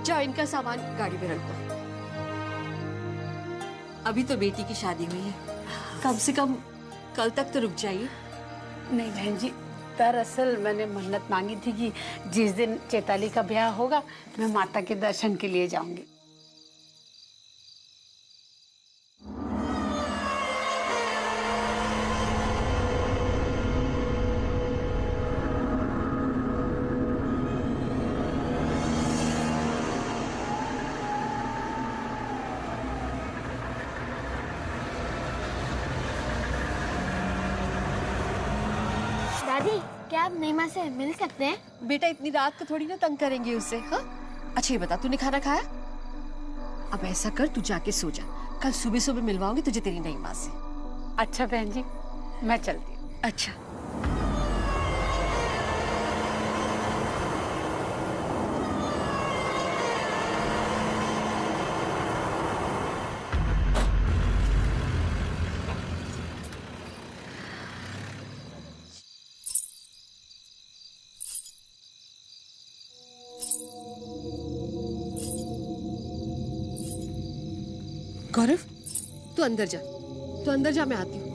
जाओ इनका सामान गाड़ी में रख दो। अभी तो बेटी की शादी हुई है, कम से कम कल तक तो रुक जाइए। नहीं बहन जी, दरअसल मैंने मन्नत मांगी थी कि जिस दिन चैताली का ब्याह होगा मैं माता के दर्शन के लिए जाऊंगी। दादी, क्या आप नीमा से मिल सकते हैं? बेटा इतनी रात को थोड़ी ना तंग करेंगे उससे। हाँ अच्छा ये बता, तूने खाना खाया? अब ऐसा कर, तू जाके सो जा, कल सुबह सुबह मिलवाऊंगी तुझे तेरी नई माँ से। अच्छा बहन जी, मैं चलती हूँ। अच्छा। गौरव, तू अंदर जा, तू अंदर जा, मैं आती हूँ।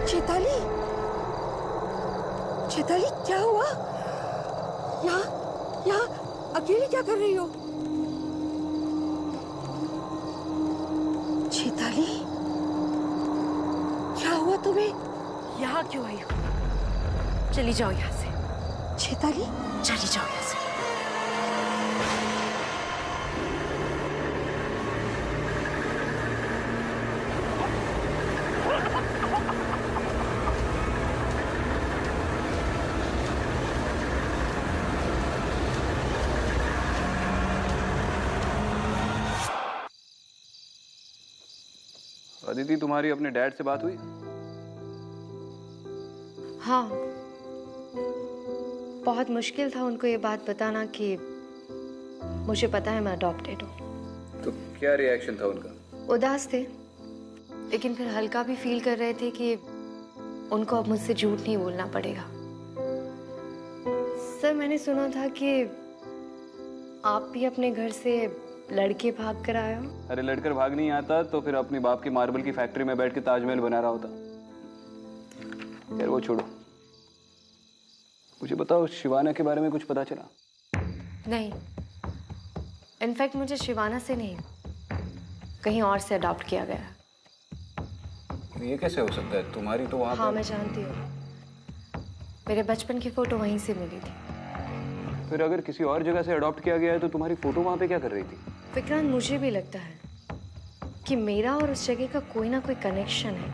चैताली, चैताली क्या हुआ? यहाँ अकेले क्या कर रही हो? चैताली, क्या हुआ तुम्हें? यहाँ क्यों आई हो? चली जाओ यहाँ से। चैताली, चली जाओ यहाँ से। अदिति, तुम्हारी अपने डैड से बात हुई? हाँ, बहुत मुश्किल था उनको ये बात बताना कि मुझे पता है मैं अडॉप्टेड हूँ। तो क्या रिएक्शन था उनका? उदास थे, लेकिन फिर हल्का भी फील कर रहे थे कि उनको अब मुझसे झूठ नहीं बोलना पड़ेगा। सर, मैंने सुना था कि आप भी अपने घर से लड़के भाग कर आए हो। अरे लड़कर भाग नहीं आता तो फिर अपने बाप की मार्बल की फैक्ट्री में बैठ के ताजमहल बना रहा होता। यार वो छोड़ो, मुझे बताओ शिवाना के बारे में कुछ पता चला? नहीं, इनफैक्ट मुझे शिवाना से नहीं, कहीं और से अडॉप्ट किया गया। ये कैसे हो सकता है? तुम्हारी तो वहाँ हाँ मैं जानती हूँ, मेरे बचपन की फोटो वहीं से मिली थी। फिर अगर किसी और जगह से अडॉप्ट किया गया है तो तुम्हारी फोटो वहाँ पे क्या कर रही थी? विक्रांत, मुझे भी लगता है कि मेरा और उस जगह का कोई ना कोई कनेक्शन है।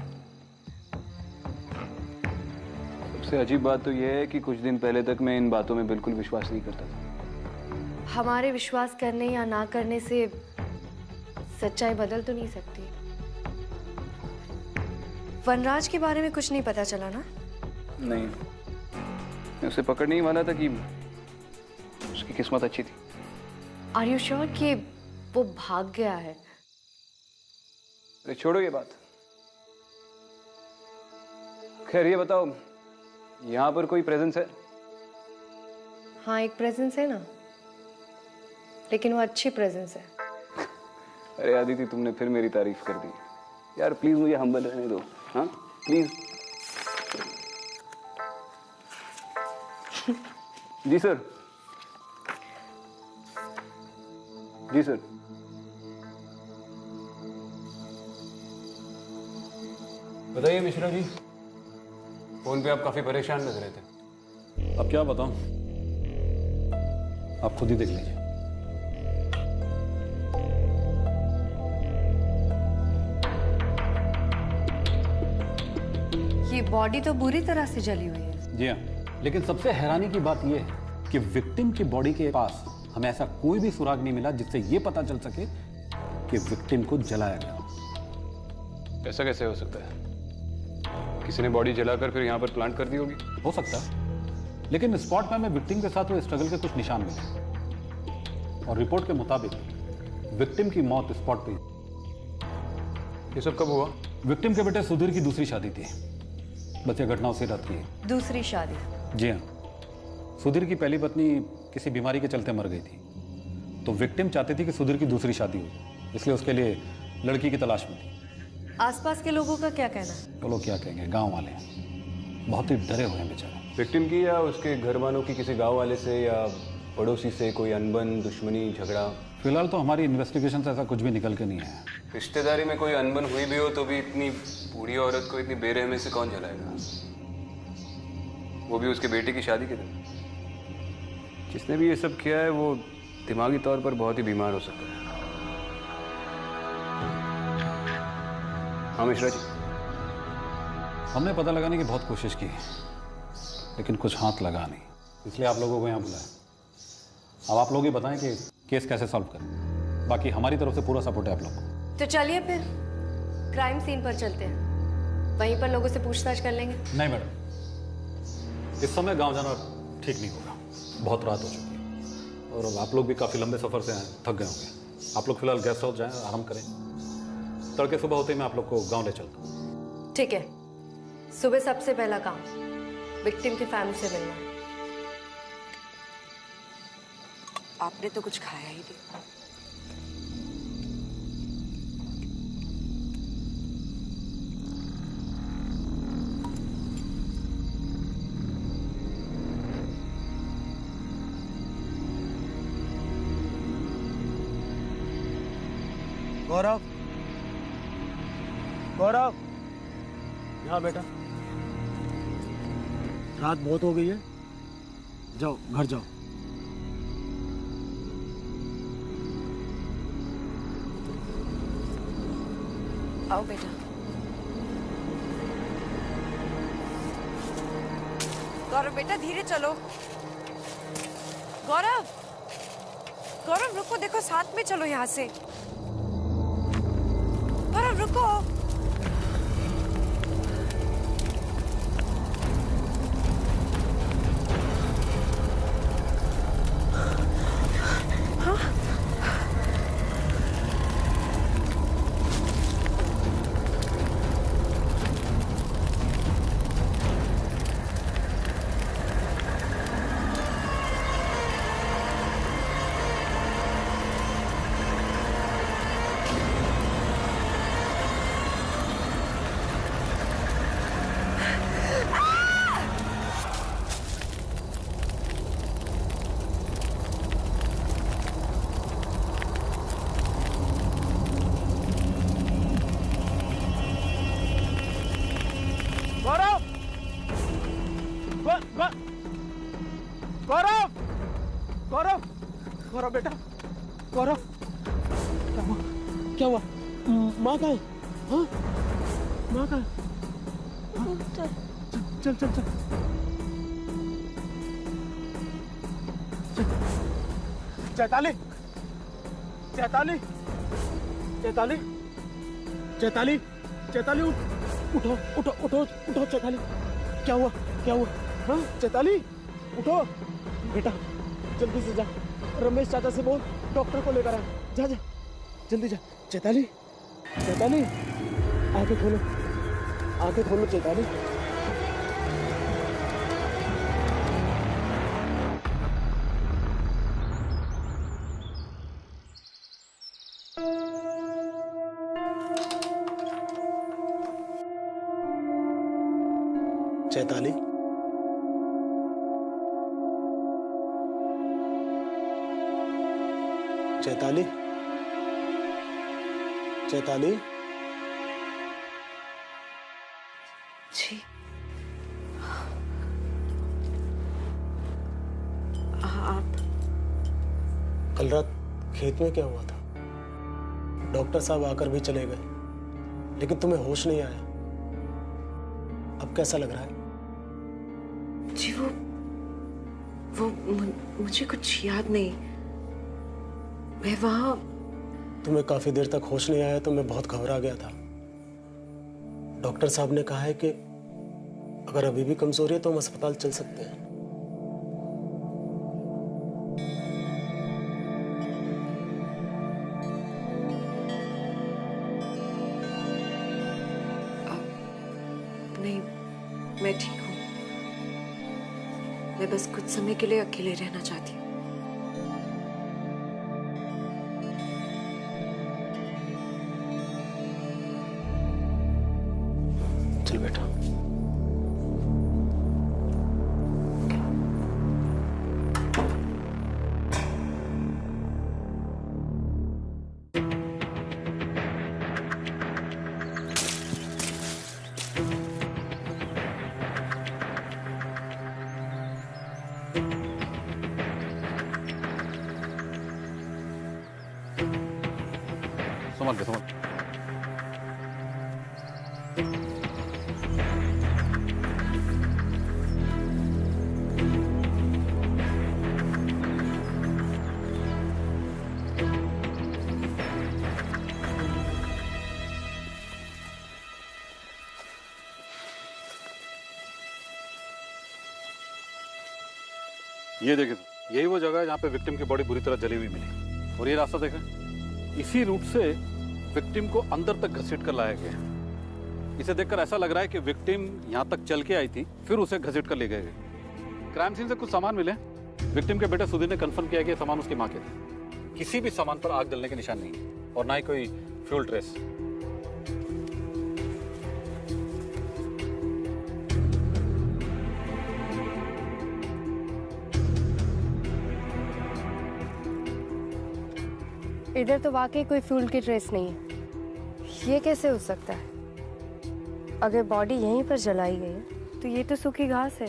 सबसे अजीब बात तो यह है कि कुछ दिन पहले तक मैं इन बातों में बिल्कुल विश्वास नहीं करता था। हमारे विश्वास करने या ना करने से सच्चाई बदल तो नहीं सकती। वनराज के बारे में कुछ नहीं पता चला ना? नहीं, मैं उसे पकड़ने ही वाला था कि उसकी किस्मत अच्छी थी। आर यू श्योर कि वो भाग गया है? अरे छोड़ो ये बात। खैर ये बताओ, यहाँ पर कोई प्रेजेंस है? हाँ, एक प्रेजेंस है ना, लेकिन वो अच्छी प्रेजेंस है। अरे आदिति, तुमने फिर मेरी तारीफ कर दी यार। प्लीज मुझे हम्बल रहने दो। हाँ प्लीज। जी सर। जी सर। बताइए मिश्रा जी, फोन पे आप काफी परेशान लग रहे थे। अब क्या बताऊं, आप खुद ही देख लीजिए। ये बॉडी तो बुरी तरह से जली हुई है। जी हाँ, लेकिन सबसे हैरानी की बात यह है कि विक्टिम की बॉडी के पास हमें ऐसा कोई भी सुराग नहीं मिला जिससे यह पता चल सके कि विक्टिम को जलाया गया। ऐसा कैसे हो सकता है? किसी ने बॉडी जलाकर फिर यहाँ पर प्लांट कर दी होगी। हो सकता है, लेकिन स्पॉट में हमें विक्टिम के साथ हुए स्ट्रगल के कुछ निशान मिले और रिपोर्ट के मुताबिक विक्टिम की मौत स्पॉट पे। ये सब कब हुआ? विक्टिम के बेटे सुधीर की दूसरी शादी थी। बस ये घटना उसी रात की है। दूसरी शादी? जी हाँ, सुधीर की पहली पत्नी किसी बीमारी के चलते मर गई थी, तो विक्टिम चाहती थी कि सुधीर की दूसरी शादी हो, इसलिए उसके लिए लड़की की तलाश में थी। आसपास के लोगों का क्या कहना है? वो लोग क्या कहेंगे, गांव वाले बहुत ही डरे हुए हैं बेचारे। विक्टिम की या उसके घर वालों की किसी गांव वाले से या पड़ोसी से कोई अनबन, दुश्मनी, झगड़ा? फिलहाल तो हमारी इन्वेस्टिगेशन से ऐसा कुछ भी निकल के नहीं आया। रिश्तेदारी में कोई अनबन हुई भी हो तो भी इतनी बूढ़ी औरत को इतनी बेरहमी से कौन जलाएगा? वो भी उसके बेटे की शादी के दिन। जिसने भी ये सब किया है वो दिमागी तौर पर बहुत ही बीमार हो सकता है। हाँ मिश्रा जी। हमने पता लगाने की बहुत कोशिश की, लेकिन कुछ हाथ लगा नहीं, इसलिए आप लोगों को यहाँ बुलाया। अब आप लोग ही बताएं कि केस कैसे सॉल्व करें। बाकी हमारी तरफ से पूरा सपोर्ट है आप लोग को। तो चलिए फिर क्राइम सीन पर चलते हैं, वहीं पर लोगों से पूछताछ कर लेंगे। नहीं मैडम, इस समय गांव जाना ठीक नहीं होगा, बहुत रात हो चुकी है और अब आप लोग भी काफ़ी लंबे सफ़र से हैं, थक गए होंगे। आप लोग फिलहाल गेस्ट हाउस जाएं, आराम करें। तड़के सुबह होते ही मैं आप लोग को गांव ले चलता हूँ। ठीक है, सुबह सबसे पहला काम विक्टिम की फैमिली से मिलना। आपने तो कुछ खाया ही नहीं। गौरव, गौरव, यहाँ बेटा। रात बहुत हो गई है, जाओ घर जाओ। आओ बेटा। गौरव बेटा धीरे चलो। गौरव, गौरव रुको, देखो साथ में चलो यहाँ से। गौरव रुको। गौरव, गौरव, गौरव बेटा, गौरव, क्या हुआ? क्या हुआ? माँ कहाँ है? हाँ? माँ कहाँ है? हाँ? चल चल चल चल। चैताली, चैताली, चैताली, चैताली, चैताली, उठो उठो उठो उठो चैताली। क्या हुआ? क्या हुआ? हाँ चैताली, उठो बेटा, जल्दी से जा, रमेश चाचा से बोल डॉक्टर को लेकर आ। जा जा जल्दी जा। चैताली, चैताली, आंखें खोलो, आंखें खोलो चैताली। चैताली, चैताली, चैताली। जी आप कल रात खेत में क्या हुआ था? डॉक्टर साहब आकर भी चले गए, लेकिन तुम्हें होश नहीं आया। अब कैसा लग रहा है? जी मुझे कुछ याद नहीं। मैं वहां तुम्हें काफी देर तक होश नहीं आया तो मैं बहुत घबरा गया था। डॉक्टर साहब ने कहा है कि अगर अभी भी कमजोरी है तो हम अस्पताल चल सकते हैं। नहीं, मैं ठीक हूँ। मैं बस कुछ समय के लिए अकेले रहना चाहती हूँ। चल बेटा। समझ गए, समझ गए। ये देखिए, यही वो जगह है जहाँ पे विक्टिम की बॉडी बुरी तरह जली हुई मिली। और ये रास्ता देखें, इसी रूट से विक्टिम को अंदर तक घसीट कर लाया गया है। इसे देखकर ऐसा लग रहा है कि विक्टिम यहाँ तक चल के आई थी, फिर उसे घसीट कर ले गए। क्राइम सीन से कुछ सामान मिले। विक्टिम के बेटे सुधीर ने कंफर्म किया कि ये सामान उसकी माँ के थे। किसी भी सामान पर आग जलने के निशान नहीं है और ना ही कोई फ्यूल ट्रेस। इधर तो वाकई कोई फ्यूल की ट्रेस नहीं है। ये कैसे हो सकता है? अगर बॉडी यहीं पर जलाई गई है तो ये तो सूखी घास है,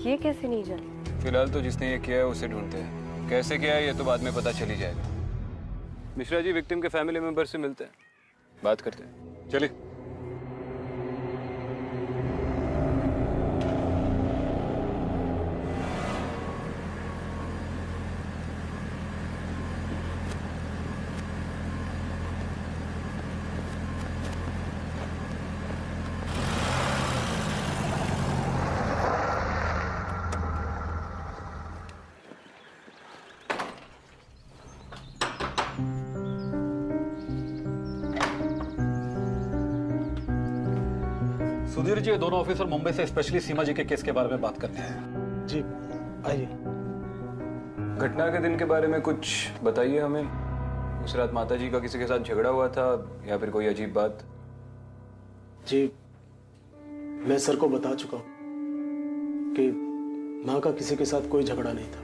ये कैसे नहीं जली? फिलहाल तो जिसने ये किया है उसे ढूंढते हैं। कैसे किया है ये तो बाद में पता चल ही जाएगा। मिश्रा जी विक्टिम के फैमिली मेंबर से मिलते हैं, बात करते हैं। चलिए। सुधीर जी, ये दोनों ऑफिसर मुंबई से स्पेशली सीमा जी के केस के बारे में बात करने हैं। जी आइए। घटना के दिन के बारे में कुछ बताइए हमें। उस रात माता जी का किसी के साथ झगड़ा हुआ था या फिर कोई अजीब बात? जी मैं सर को बता चुका हूँ कि माँ का किसी के साथ कोई झगड़ा नहीं था,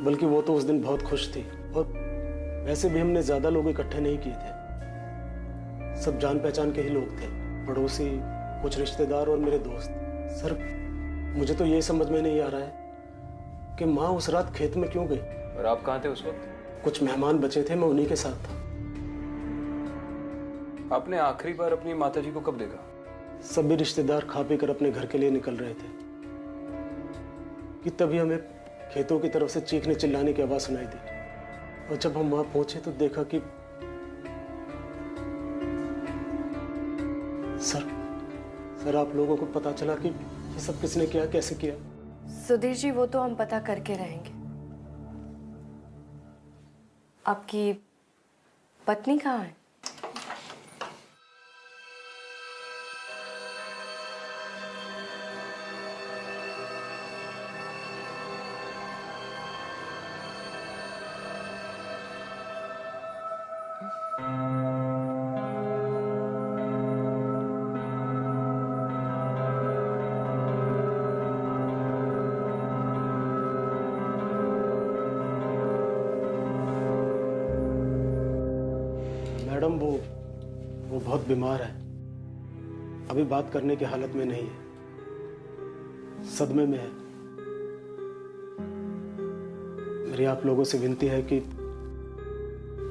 बल्कि वो तो उस दिन बहुत खुश थी। और वैसे भी हमने ज्यादा लोग इकट्ठे नहीं किए थे, सब जान पहचान के ही लोग थे, पड़ोसी, कुछ रिश्तेदार और मेरे दोस्त। सर मुझे तो ये समझ में नहीं आ रहा है कि माँ उस रात खेत में क्यों गई। और आप कहाँ थे उस वक्त? कुछ मेहमान बचे थे, मैं उन्हीं के साथ था। आपने आखिरी बार अपनी माता जी को कब देखा? सभी रिश्तेदार खा पी कर अपने घर के लिए निकल रहे थे कि तभी हमें खेतों की तरफ से चीखने चिल्लाने की आवाज सुनाई दी। और जब हम वहां पहुंचे तो देखा कि सर आप लोगों को पता चला कि ये सब किसने किया, कैसे किया? सुधीर जी वो तो हम पता करके रहेंगे। आपकी पत्नी कहाँ है? बहुत बीमार है, अभी बात करने की हालत में नहीं है, सदमे में है। मेरी आप लोगों से विनती है कि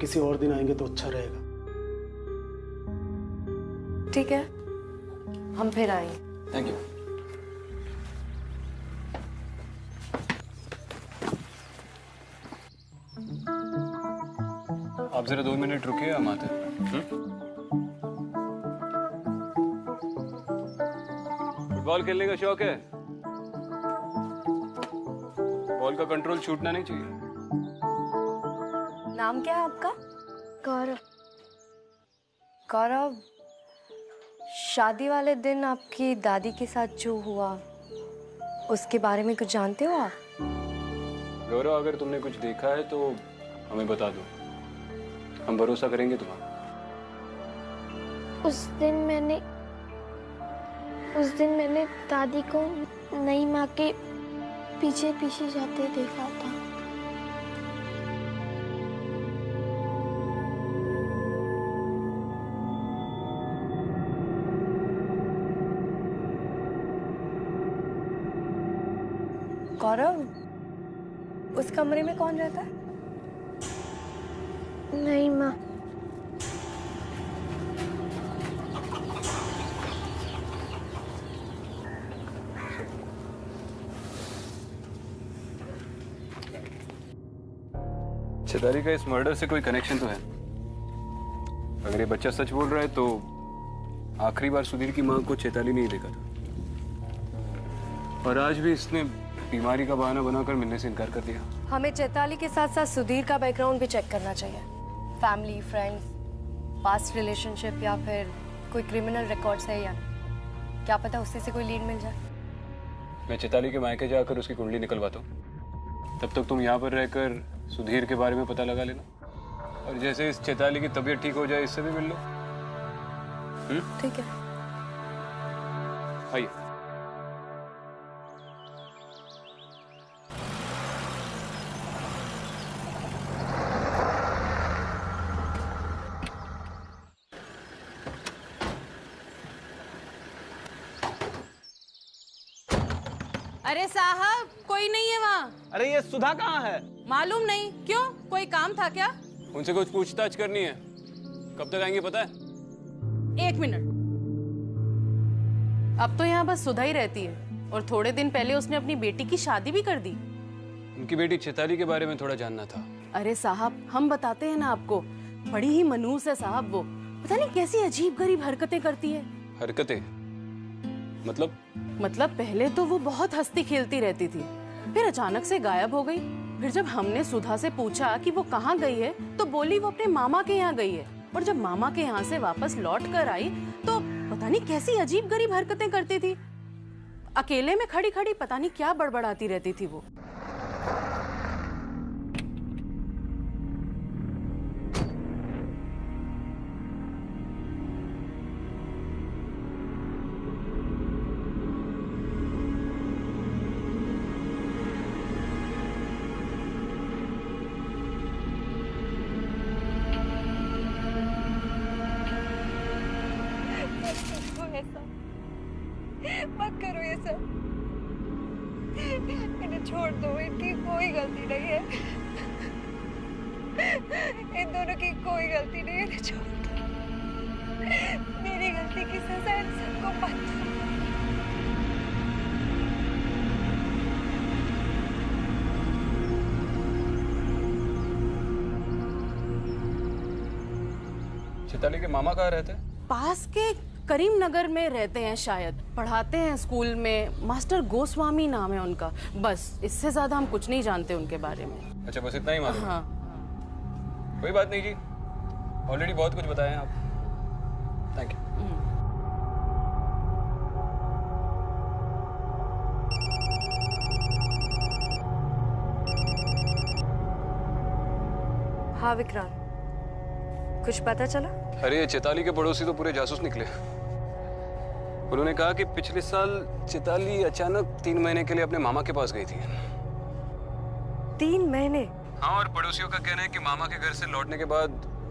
किसी और दिन आएंगे तो अच्छा रहेगा। ठीक है, हम फिर आएंगे। Thank you. आप जरा 2 मिनट रुकिए, हम आते हैं। फुटबॉल खेलने का शौक है? बॉल का कंट्रोल छूटना नहीं चाहिए। नाम क्या है आपका? गौरव। गौरव, शादी वाले दिन आपकी दादी के साथ जो हुआ उसके बारे में कुछ जानते हो आप? गौरव, अगर तुमने कुछ देखा है तो हमें बता दो, हम भरोसा करेंगे तुम्हारा। उस दिन मैंने दादी को नई माँ के पीछे पीछे जाते देखा था। गौरव, उस कमरे में कौन रहता है? नई माँ। चेताली का इस मर्डर से कोई कनेक्शन तो है? अगर ये बच्चा सच बोल रहा है तो आखिरी बार सुधीर की मां को चेताली नहीं देखा था, और आज भी इसने बीमारी का बहाना बनाकर मिलने से इनकार कर दिया। हमें चैताली के साथ साथ सुधीर का बैकग्राउंड भी चेक करना चाहिए। फैमिली, फ्रेंड्स, पास्ट रिलेशनशिप या फिर कोई क्रिमिनल रिकॉर्ड्स है या क्या पता उससे से कोई लीड मिल जाए। मैं चेताली के मायके जाकर उसकी कुंडली निकलवाता हूँ, तब तक तुम यहाँ पर रहकर सुधीर के बारे में पता लगा लेना, और जैसे इस चेताली की तबीयत ठीक हो जाए इससे भी मिल लो। ठीक है। आइए। अरे साहब, कोई नहीं है वहाँ। अरे ये सुधा कहाँ है? मालूम नहीं, क्यों? कोई काम था क्या? उनसे कुछ पूछताछ करनी है। कब तक आएंगे पता है? 1 मिनट। अब तो यहाँ बस सुधा ही रहती है, और थोड़े दिन पहले उसने अपनी बेटी की शादी भी कर दी। उनकी बेटी चेताली के बारे में थोड़ा जानना था। अरे साहब, हम बताते हैं ना आपको, बड़ी ही मनहूस है साहब वो। पता नहीं कैसी अजीब गरीब हरकतें करती है। हरकतें? मतलब पहले तो वो बहुत हंसती खेलती रहती थी, फिर अचानक से गायब हो गई। फिर जब हमने सुधा से पूछा कि वो कहाँ गई है तो बोली वो अपने मामा के यहाँ गई है, और जब मामा के यहाँ से वापस लौट कर आई तो पता नहीं कैसी अजीब गरीब हरकतें करती थी। अकेले में खड़ी खड़ी पता नहीं क्या बड़बड़ाती रहती थी वो। मत करो ये सब, इन्हें छोड़ दो, इनकी कोई गलती नहीं है, इन दोनों की कोई गलती नहीं है, इन्हें छोड़ दो। मेरी गलती की सजा इन सबको मत दो। चेताली के मामा कहाँ रहते हैं? पास के करीम नगर में रहते हैं शायद, पढ़ाते हैं स्कूल में। मास्टर गोस्वामी नाम है उनका। बस इससे ज्यादा हम कुछ नहीं जानते उनके बारे में। अच्छा, बस इतना ही मालूम? हाँ। कोई बात नहीं जी, ऑलरेडी बहुत कुछ बताया आप। Thank you. हाँ विक्रांत, कुछ पता चला? अरे ये चेताली के पड़ोसी तो पूरे जासूस निकले। उन्होंने कहा कि पिछले साल चेताली अचानक 3 महीने के लिए अपने मामा के पास गई थी। 3 महीने? हाँ, और पड़ोसियों का कहना है कि मामा के घर से लौटने के बाद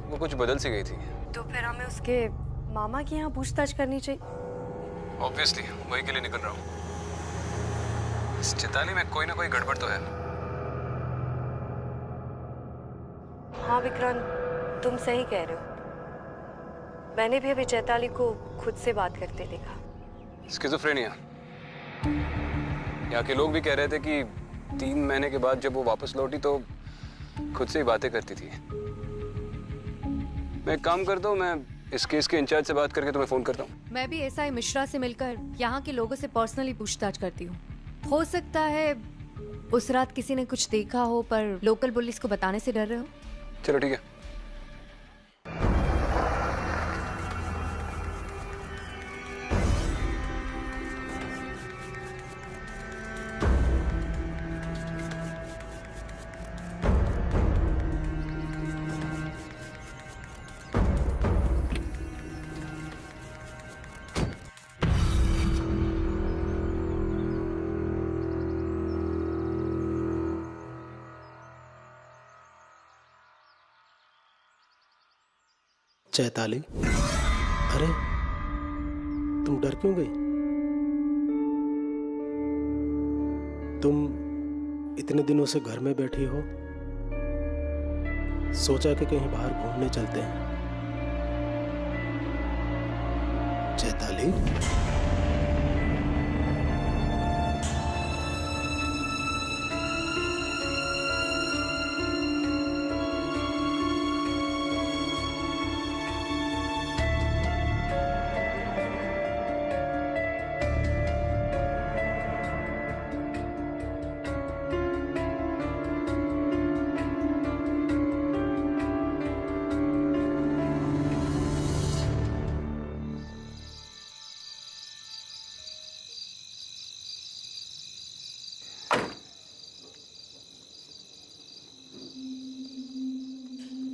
वो कुछ बदल सी गई थी। तो फिर हमें उसके मामा के यहाँ पूछताछ करनी चाहिए। ऑब्वियसली वही के लिए निकल रहा हूँ। इस चैताली में कोई ना कोई गड़बड़ तो है। हाँ विक्रांत, तुम सही कह रहे हो। मैंने भी अभी चैताली को खुद से बात करते देखा। स्किज़ोफ्रेनिया। यहाँ के लोग भी कह रहे थे कि 3 महीने के बाद जब वो वापस लौटी तो खुद से ही बातें करती थी। मैं एक काम करता हूँ, मैं इस केस के इंचार्ज से बात करके तुम्हें फोन करता हूँ। मैं भी एसआई मिश्रा से मिलकर यहाँ के लोगों से पर्सनली पूछताछ करती हूँ। हो सकता है उस रात किसी ने कुछ देखा हो पर लोकल पुलिस को बताने से डर रहे हो। चलो ठीक है। चैताली, अरे तुम डर क्यों गई? तुम इतने दिनों से घर में बैठी हो, सोचा कि कहीं बाहर घूमने चलते हैं। चैताली,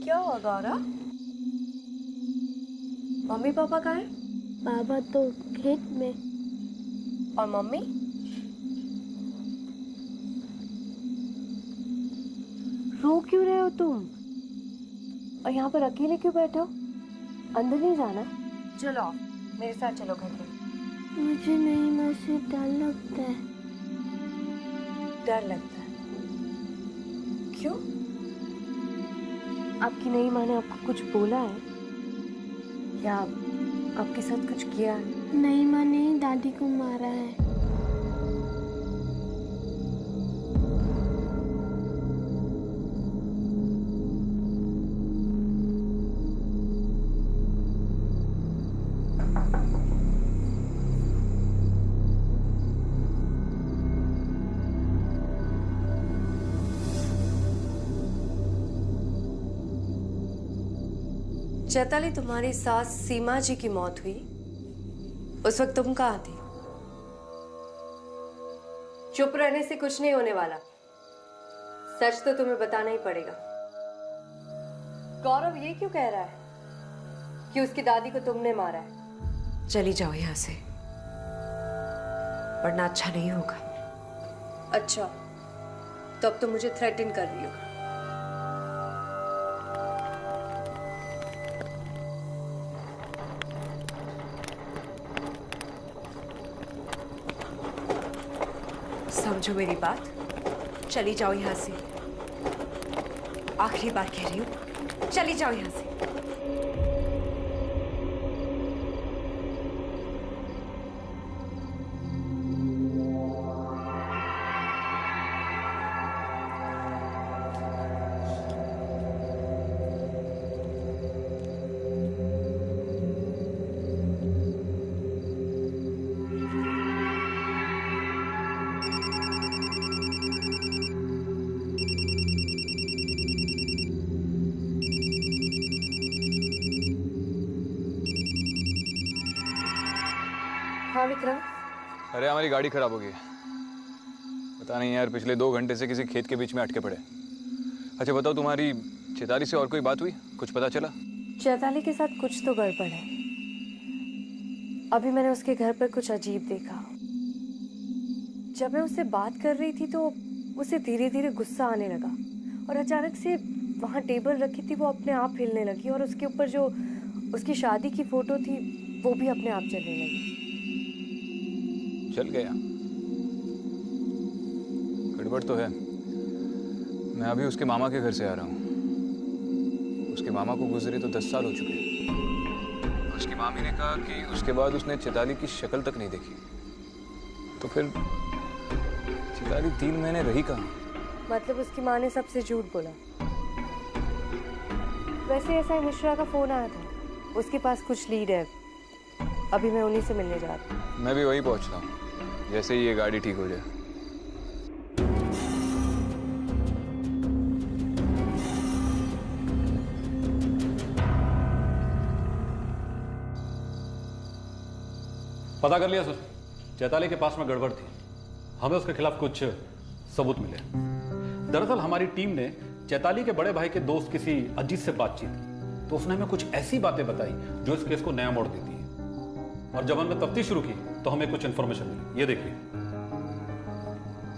क्या हुआ गौरव? मम्मी पापा कहाँ हैं? पापा तो खेत में। और मम्मी? रो क्यों रहे हो तुम? और यहाँ पर अकेले क्यों बैठे हो? अंदर नहीं जाना? चलो आओ, मेरे साथ चलो घर में। मुझे नहीं माँ से डर लगता है। डर लगता है? क्यों? आपकी नई माँ ने आपको कुछ बोला है या आपके साथ कुछ किया है? नई माँ ने दादी को मारा है। चैताली, तुम्हारी सास सीमा जी की मौत हुई, उस वक्त तुम कहाँ थी? चुप रहने से कुछ नहीं होने वाला, सच तो तुम्हें बताना ही पड़ेगा। गौरव ये क्यों कह रहा है कि उसकी दादी को तुमने मारा है? चली जाओ यहाँ से, वरना अच्छा नहीं होगा। अच्छा, तो अब तुम मुझे थ्रेटन कर रही हो? समझो मेरी बात, चली जाओ यहाँ से। आखिरी बार कह रही हूँ, चली जाओ यहाँ से। हाँ विक्रम। अरे हमारी गाड़ी खराब हो गई है। पता नहीं यार, पिछले 2 घंटे से किसी खेत के बीच में अटके पड़े। अच्छा बताओ, तुम्हारी चैताली से और कोई बात हुई? कुछ पता चला? चैताली के साथ कुछ तो गड़बड़ है। अभी मैंने उसके घर पर कुछ अजीब देखा। जब मैं उससे बात कर रही थी तो उसे धीरे धीरे गुस्सा आने लगा और अचानक से वहाँ टेबल रखी थी वो अपने आप हिलने लगी और उसके ऊपर जो उसकी शादी की फोटो थी, वो भी अपने आप चलने लगी। चल गया? गड़बड़ तो है। मैं अभी उसके मामा के घर से आ रहा हूँ। उसके मामा को गुजरे तो 10 साल हो चुके हैं। उसकी मामी ने कहा कि उसके बाद उसने चैताली की शक्ल तक नहीं देखी। तो फिर चैताली 3 महीने रही कहाँ? मतलब उसकी माँ ने सबसे झूठ बोला। वैसे एसआई मिश्रा का फोन आया था, उसके पास कुछ लीड है। अभी मैं उन्हीं से मिलने जा रही हूँ। मैं भी वही पहुँच रहा हूँ, जैसे ही ये गाड़ी ठीक हो जाए। पता कर लिया सर, चैताली के पास में गड़बड़ थी। हमें उसके खिलाफ कुछ सबूत मिले। दरअसल हमारी टीम ने चैताली के बड़े भाई के दोस्त किसी अजीत से बातचीत की, तो उसने हमें कुछ ऐसी बातें बताई जो इस केस को नया मोड़ देती है। और जब हमने तफ्तीश शुरू की तो हमें कुछ इन्फॉर्मेशन मिली। ये देखिए,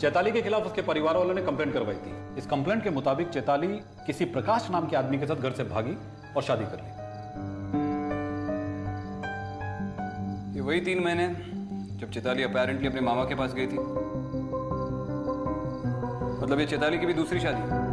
चैताली के खिलाफ उसके परिवार वालों ने कंप्लेंट करवाई थी। इस कंप्लेंट के मुताबिक चैताली किसी प्रकाश नाम के आदमी के साथ घर से भागी और शादी कर ली। ये वही 3 महीने जब चैताली अपैरेंटली अपने मामा के पास गई थी। मतलब ये चैताली की भी दूसरी शादी है।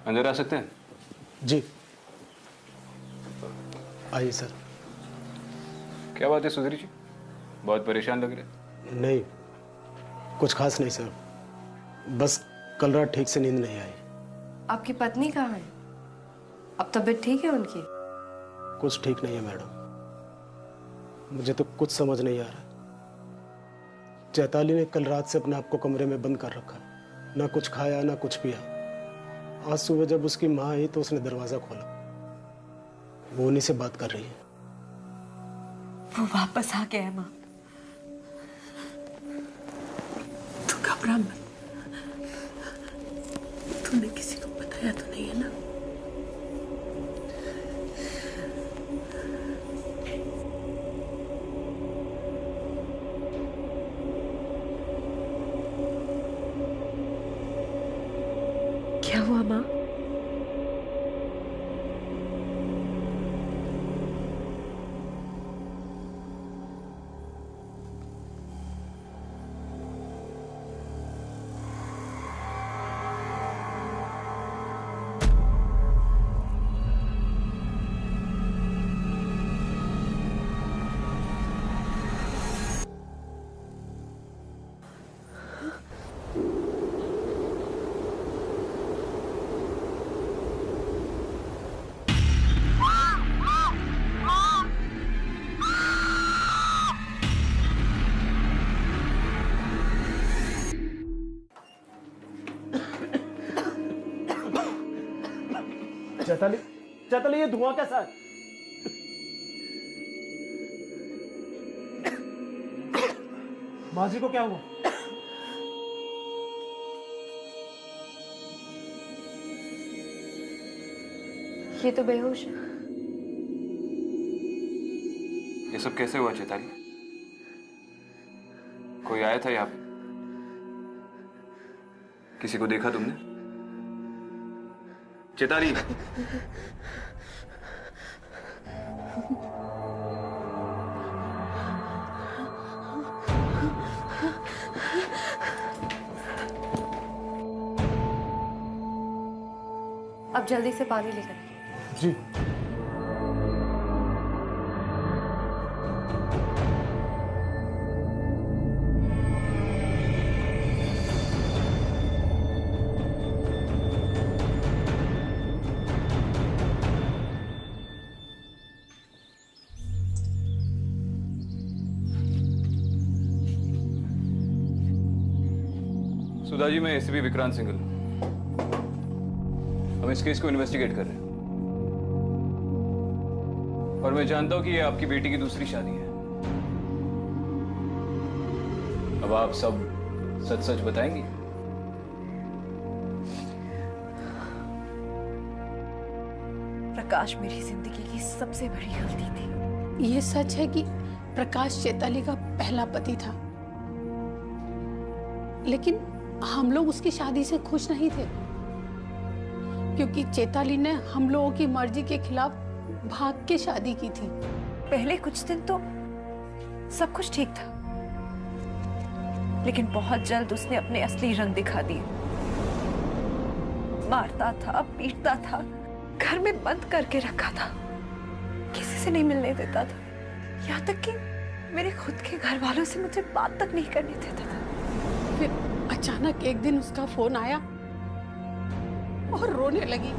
अंदर आ सकते हैं? जी आइए सर। क्या बात है सुधीर जी, बहुत परेशान लग रहे। नहीं, कुछ खास नहीं सर, बस कल रात ठीक से नींद नहीं आई। आपकी पत्नी कहाँ है? अब तबीयत ठीक है उनकी? कुछ ठीक नहीं है मैडम, मुझे तो कुछ समझ नहीं आ रहा। चैताली ने कल रात से अपने आप को कमरे में बंद कर रखा, ना कुछ खाया ना कुछ पिया। आज सुबह जब उसकी माँ आई तो उसने दरवाजा खोला, वो उन्हीं से बात कर रही है। वो वापस आ गया है माँ। तू घबरा मत। तूने किसी को बताया तो नहीं है ना? क्या हुआ माँ? चैताली, चैताली ये धुआं कैसा है? माँ जी को क्या हुआ? ये तो बेहोश है। ये सब कैसे हुआ चैताली? कोई आया था यहाँ पे? किसी को देखा तुमने? चेताली, अब जल्दी से पानी लेकर आइए। जी। सुधा जी, मैं एसीपी विक्रांत सिंघल। हम इस केस को इन्वेस्टिगेट कर रहे हैं और मैं जानता हूं कि ये आपकी बेटी की दूसरी शादी है। अब आप सब सच सच बताएंगी? प्रकाश मेरी जिंदगी की सबसे बड़ी गलती थी। ये सच है कि प्रकाश चैताली का पहला पति था, लेकिन हम लोग उसकी शादी से खुश नहीं थे क्योंकि चैताली ने हम लोगों की मर्जी के खिलाफ भाग के शादी की थी। पहले कुछ दिन तो सब कुछ ठीक था, लेकिन बहुत जल्द उसने अपने असली रंग दिखा दिए। मारता था, पीटता था, घर में बंद करके रखा था, किसी से नहीं मिलने देता था, यहाँ तक कि मेरे खुद के घर वालों से मुझे बात तक नहीं करने देता था। फिर अचानक एक दिन उसका फोन आया और रोने लगी।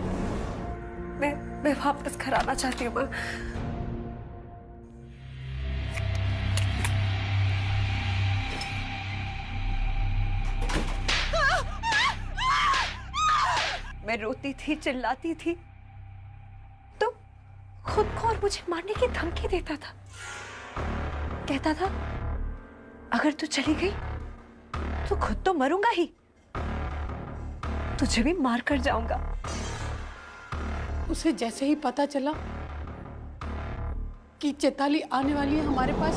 मैं वापस घर आना चाहती हूँ माँ। मैं रोती थी, चिल्लाती थी, तो खुद को और मुझे मारने की धमकी देता था। कहता था अगर तू चली गई तो खुद तो मरूंगा ही, तुझे भी मार कर जाऊंगा। उसे जैसे ही पता चला कि चैताली आने वाली है हमारे पास,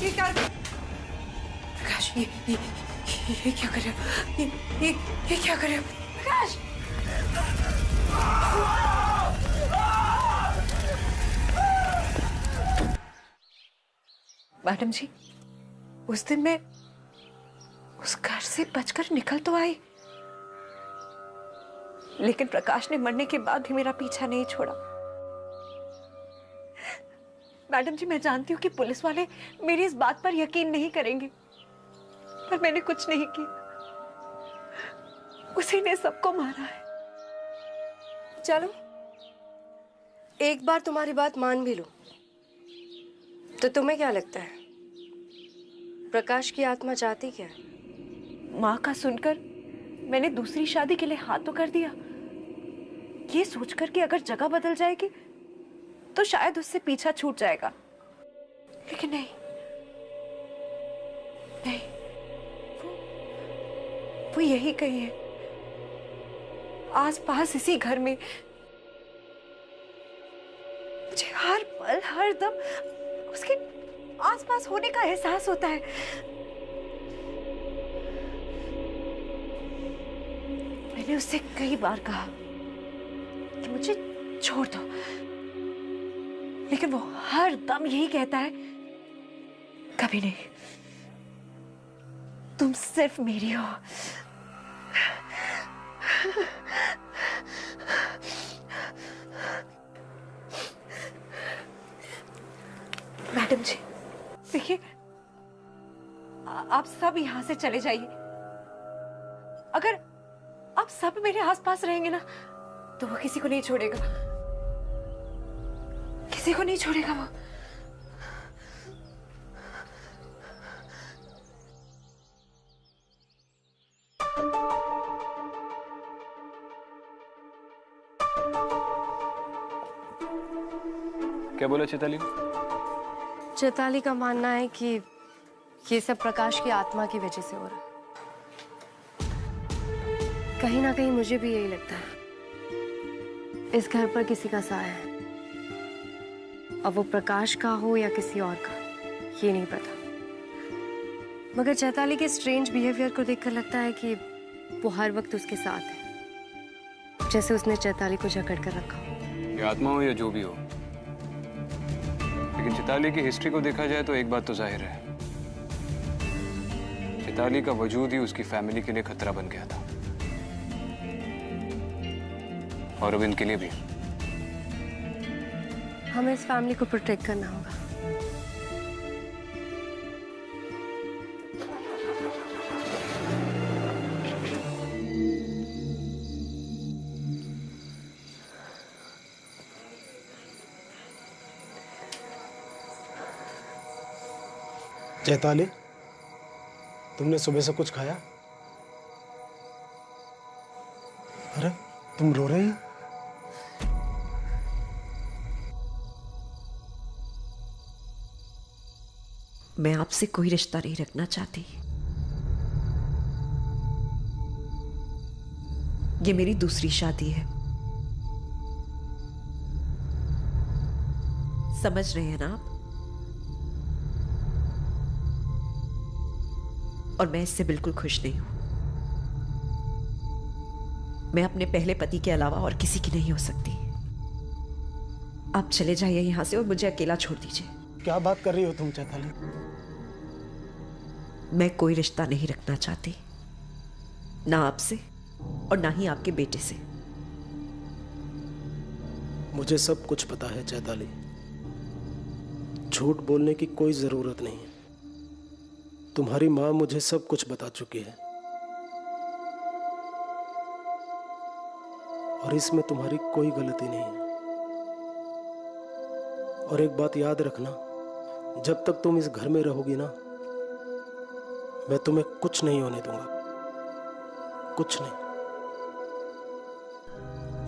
ये क्या प्रकाश, ये क्या कर रहे हो? ये क्या कर रहे हो प्रकाश? मैडम जी, उस दिन मैं उस घर से बचकर निकल तो आई, लेकिन प्रकाश ने मरने के बाद भी मेरा पीछा नहीं छोड़ा। मैडम जी, मैं जानती हूँ कि पुलिस वाले मेरी इस बात पर यकीन नहीं करेंगे, पर मैंने कुछ नहीं किया, उसी ने सबको मारा है। चलो, एक बार तुम्हारी बात मान भी लो, तो तुम्हें क्या लगता है प्रकाश की आत्मा चाहती क्या है? माँ का सुनकर मैंने दूसरी शादी के लिए हाथ तो कर दिया, ये सोचकर कि अगर जगह बदल जाएगी तो शायद उससे पीछा छूट जाएगा, लेकिन नहीं, वो यही कही है, आस पास इसी घर में। मुझे हर पल हर दम उसके आस पास होने का एहसास होता है। मैंने उससे कई बार कहा कि मुझे छोड़ दो, लेकिन वो हर दम यही कहता है, कभी नहीं, तुम सिर्फ मेरी हो। मैडम जी, देखिए, आप सब यहां से चले जाइए। अगर आप सब मेरे आसपास रहेंगे ना, तो वो किसी को नहीं छोड़ेगा, किसी को नहीं छोड़ेगा वो। क्या बोला चैताली? चैताली का मानना है कि ये सब प्रकाश की आत्मा की वजह से हो रहा है। कहीं ना कहीं मुझे भी यही लगता है, इस घर पर किसी का साया है, अब वो प्रकाश का हो या किसी और का, ये नहीं पता। मगर चैताली के स्ट्रेंज बिहेवियर को देखकर लगता है कि वो हर वक्त उसके साथ है, जैसे उसने चैताली को जकड़ कर रखा हो। ये आत्मा हो या जो भी हो, लेकिन चैताली की हिस्ट्री को देखा जाए तो एक बात तो जाहिर है, चैताली का वजूद ही उसकी फैमिली के लिए खतरा बन गया था, और अब इनके लिए भी। हमें इस फैमिली को प्रोटेक्ट करना होगा। चैताली, तुमने सुबह से कुछ खाया? अरे तुम रो रही हो? मैं आपसे कोई रिश्ता नहीं रखना चाहती। ये मेरी दूसरी शादी है, समझ रहे हैं ना आप? और मैं इससे बिल्कुल खुश नहीं हूं। मैं अपने पहले पति के अलावा और किसी की नहीं हो सकती। आप चले जाइए यहां से और मुझे अकेला छोड़ दीजिए। क्या बात कर रही हो तुम चैताली? मैं कोई रिश्ता नहीं रखना चाहती, ना आपसे और ना ही आपके बेटे से। मुझे सब कुछ पता है चैताली, झूठ बोलने की कोई जरूरत नहीं है। तुम्हारी माँ मुझे सब कुछ बता चुकी है, और इसमें तुम्हारी कोई गलती नहीं है। और एक बात याद रखना, जब तक तुम इस घर में रहोगी ना, मैं तुम्हें कुछ नहीं होने दूंगा, कुछ नहीं।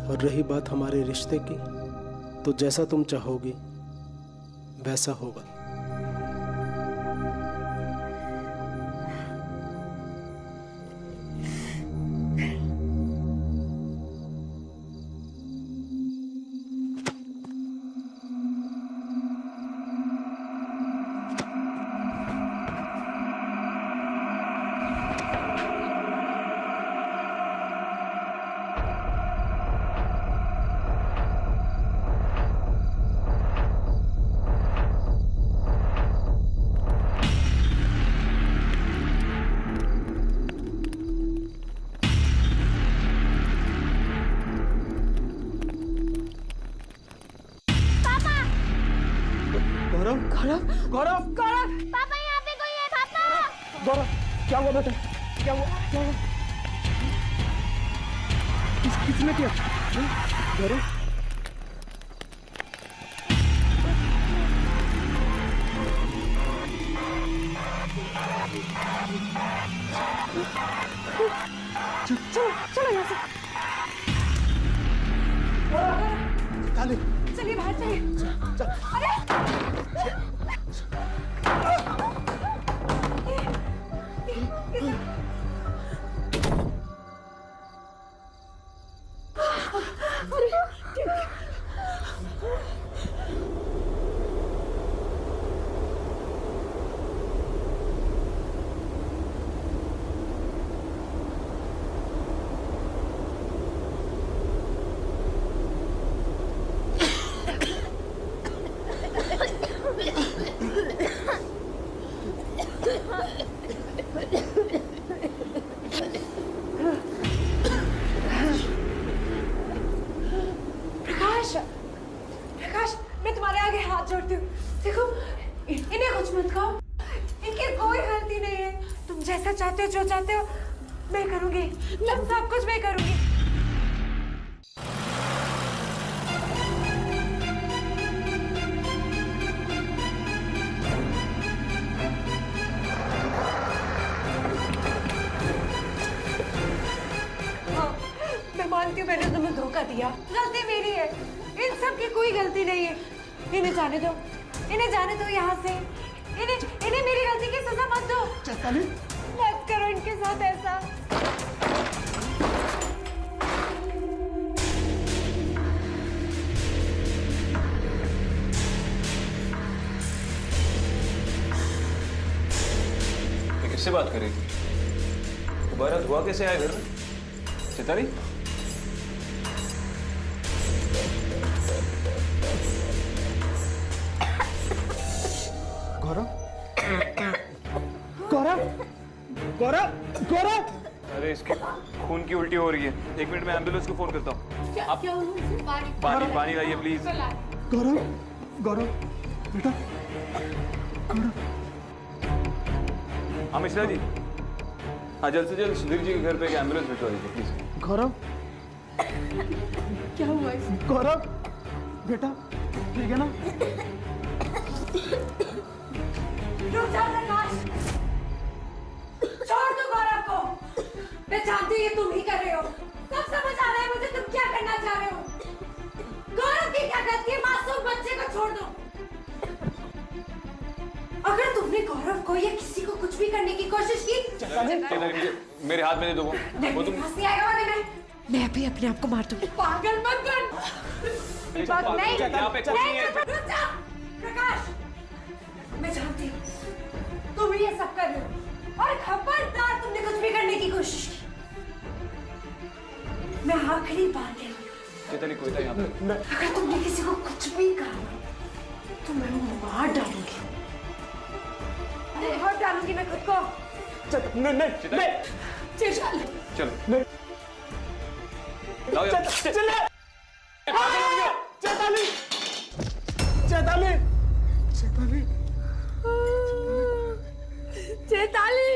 और रही बात हमारे रिश्ते की, तो जैसा तुम चाहोगी वैसा होगा। गौरव, गौरव, गौरव, पापा यहाँ पे कोई है, पापा। गौरव, क्या हुआ बेटा? क्या हुआ? क्या हुआ? किसने किया? गौरव, चलो यहाँ से। चलिए बाहर चलिए। अरे जोड़ती हूँ। देखो इन्हें कुछ मत कहो, इनकी कोई गलती नहीं है। तुम जैसा चाहते हो, जो चाहते हो मैं करूँगी, सब कुछ मैं करूँगी। हाँ, मैं मानती हूँ मैंने तुम्हें धोखा दिया, गलती मेरी है। इन सब की कोई गलती नहीं है। इन्हें जाने दो, इन्हें जाने दो यहाँ से। इन्हें मेरी गलती की सजा मत दो। चैताली, मत करो इनके साथ ऐसा। किससे बात कर रही थी? दोबारा धुआं कैसे आया घर में? चैताली? गौरव गौरव गौरव गौरव! अरे इसके खून की उल्टी हो रही है। 1 मिनट में एम्बुलेंस को फोन करता हूँ। आप पानी लाइए प्लीज। गौरव गौरव बेटा गौरव। हाँ मिश्रा जी, हाँ जल्द से जल्द सुधीर जी के घर पे एक एम्बुलेंस भिजवा दीजिए प्लीज। गौरव क्या हुआ गौरव? बेटा ठीक है ना? रुक जा प्रकाश, छोड़ दो गौरव को। मैं जानती हूँ ये तुम ही कर रहे हो। सब समझ आ रहा है मुझे तुम क्या करना चाह रहे हो। गौरव की क्या गलती है? मासूम बच्चे को छोड़ दो। अगर तुमने गौरव को या किसी को कुछ भी करने की कोशिश की, मेरे हाथ में दे दो वो तुम। हंसी आएगा वाले में। मैं भी अपने आप को मार दूंगी। पागल मत बन। नहीं, यहाँ पे कोई नहीं है। रुक जा प्रकाश, मैं जानती हूँ तुम ही ये सब कर रहे हो और खबरदार तुमने कुछ भी करने की कोशिश की। मैं आखिरी बार कह रही हूँ, चैताली कोई था यहाँ पे? अगर तुमने किसी को कुछ भी कहा तो मैं मार डालूंगी। मार डालूंगी मैं खुद को। नहीं चल चलो लाओ यार। चैताली चैताली चैताली चैताली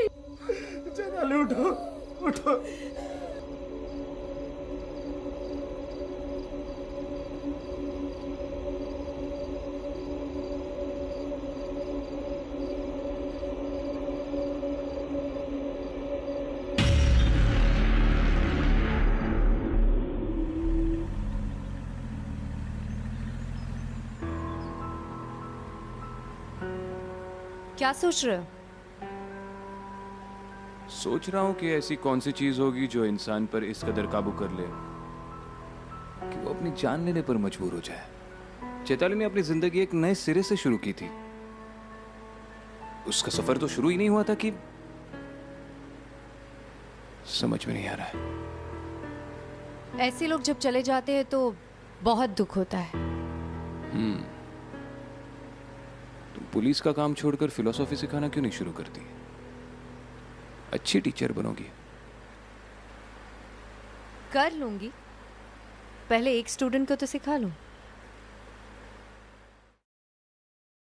चैताली उठो उठो। क्या सोच रहे हो? सोच रहा हूँ कि ऐसी कौन सी चीज होगी जो इंसान पर इस कदर काबू कर ले कि वो अपनी जान लेने पर मजबूर हो जाए। चैताली ने अपनी जिंदगी एक नए सिरे से शुरू की थी। उसका सफर तो शुरू ही नहीं हुआ था कि समझ में नहीं आ रहा है। ऐसे लोग जब चले जाते हैं तो बहुत दुख होता है। तुम पुलिस का काम छोड़कर फिलोसॉफी सिखाना क्यों नहीं शुरू करती? अच्छी टीचर बनोगी। कर लूंगी, पहले एक स्टूडेंट को तो सिखा लूं।